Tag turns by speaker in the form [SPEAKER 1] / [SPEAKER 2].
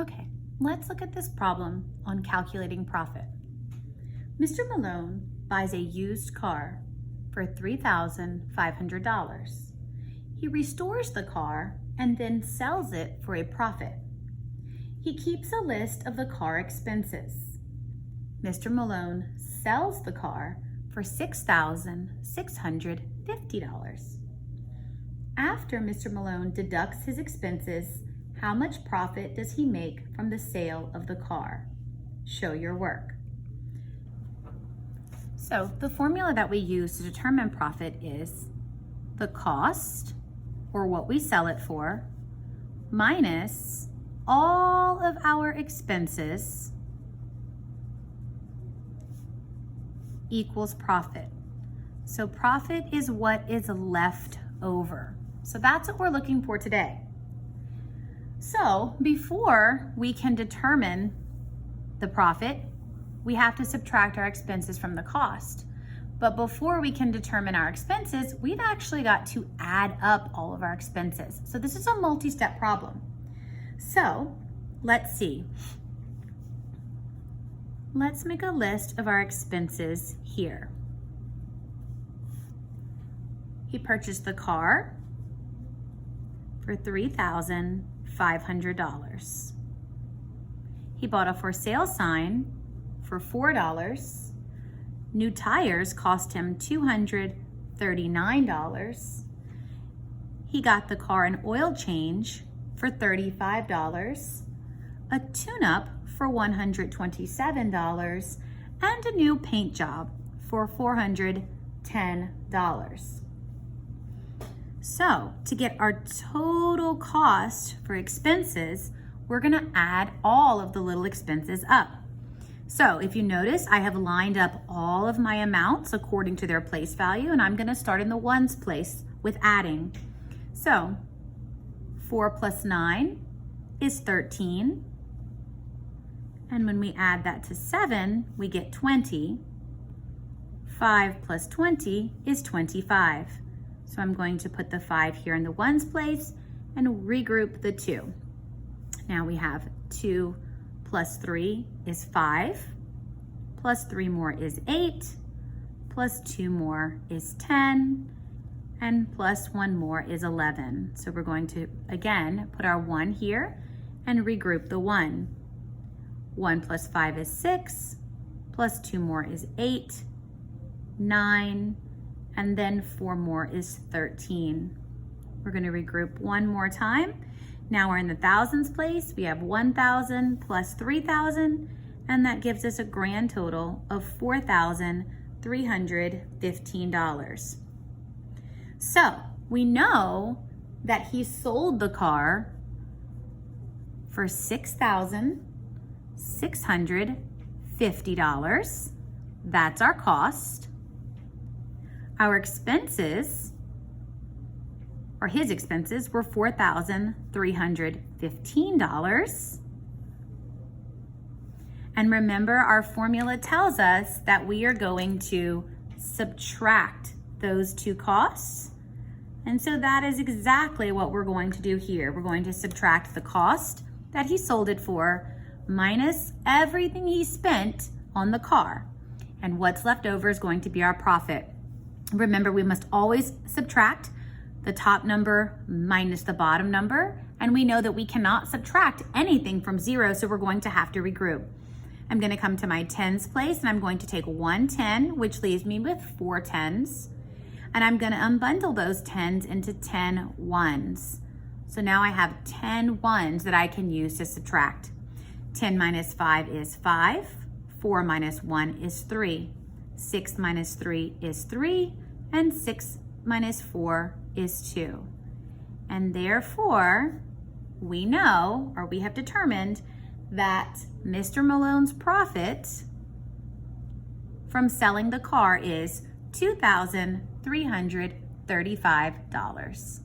[SPEAKER 1] Okay, let's look at this problem on calculating profit. Mr. Malone buys a used car for $3,500. He restores the car and then sells it for a profit. He keeps a list of the car expenses. Mr. Malone sells the car for $6,650. After Mr. Malone deducts his expenses, how much profit does he make from the sale of the car? Show your work. So the formula that we use to determine profit is the cost, or what we sell it for, minus all of our expenses equals profit. So profit is what is left over. So that's what we're looking for today. So before we can determine the profit, we have to subtract our expenses from the cost. But before we can determine our expenses, we've actually got to add up all of our expenses. So this is a multi-step problem. So let's see. Let's make a list of our expenses here. He purchased the car for $3,500. He bought a for sale sign for $4. New tires cost him $239. He got the car an oil change for $35, a tune-up for $127, and a new paint job for $410. So to get our total cost for expenses, we're gonna add all of the little expenses up. So if you notice, I have lined up all of my amounts according to their place value, and I'm gonna start in the ones place with adding. So 4 plus 9 is 13. And when we add that to 7, we get 20. 5 plus 20 is 25. So I'm going to put the 5 here in the ones place and regroup the 2. Now we have 2 plus 3 is 5, plus 3 more is 8, plus 2 more is 10, and plus 1 more is 11. So we're going to, again, put our 1 here and regroup the 1. 1 plus 5 is 6, plus 2 more is 8, 9, and then 4 more is 13. We're going to regroup one more time. Now we're in the thousands place. We have 1,000 plus 3,000, and that gives us a grand total of $4,315. So we know that he sold the car for $6,650. That's our cost. Our expenses, or his expenses, were $4,315. And remember, our formula tells us that we are going to subtract those two costs. And so that is exactly what we're going to do here. We're going to subtract the cost that he sold it for minus everything he spent on the car. And what's left over is going to be our profit. Remember, we must always subtract the top number minus the bottom number, and we know that we cannot subtract anything from 0, so we're going to have to regroup. I'm going to come to my tens place, and I'm going to take 1 10, which leaves me with 4 10s, and I'm going to unbundle those 10s into 10 ones. So now I have 10 ones that I can use to subtract. 10 minus 5 is 5, 4 minus 1 is 3, 6 minus 3 is 3, and 6 minus 4 is 2. And therefore, we know, or we have determined, that Mr. Malone's profit from selling the car is $2,335.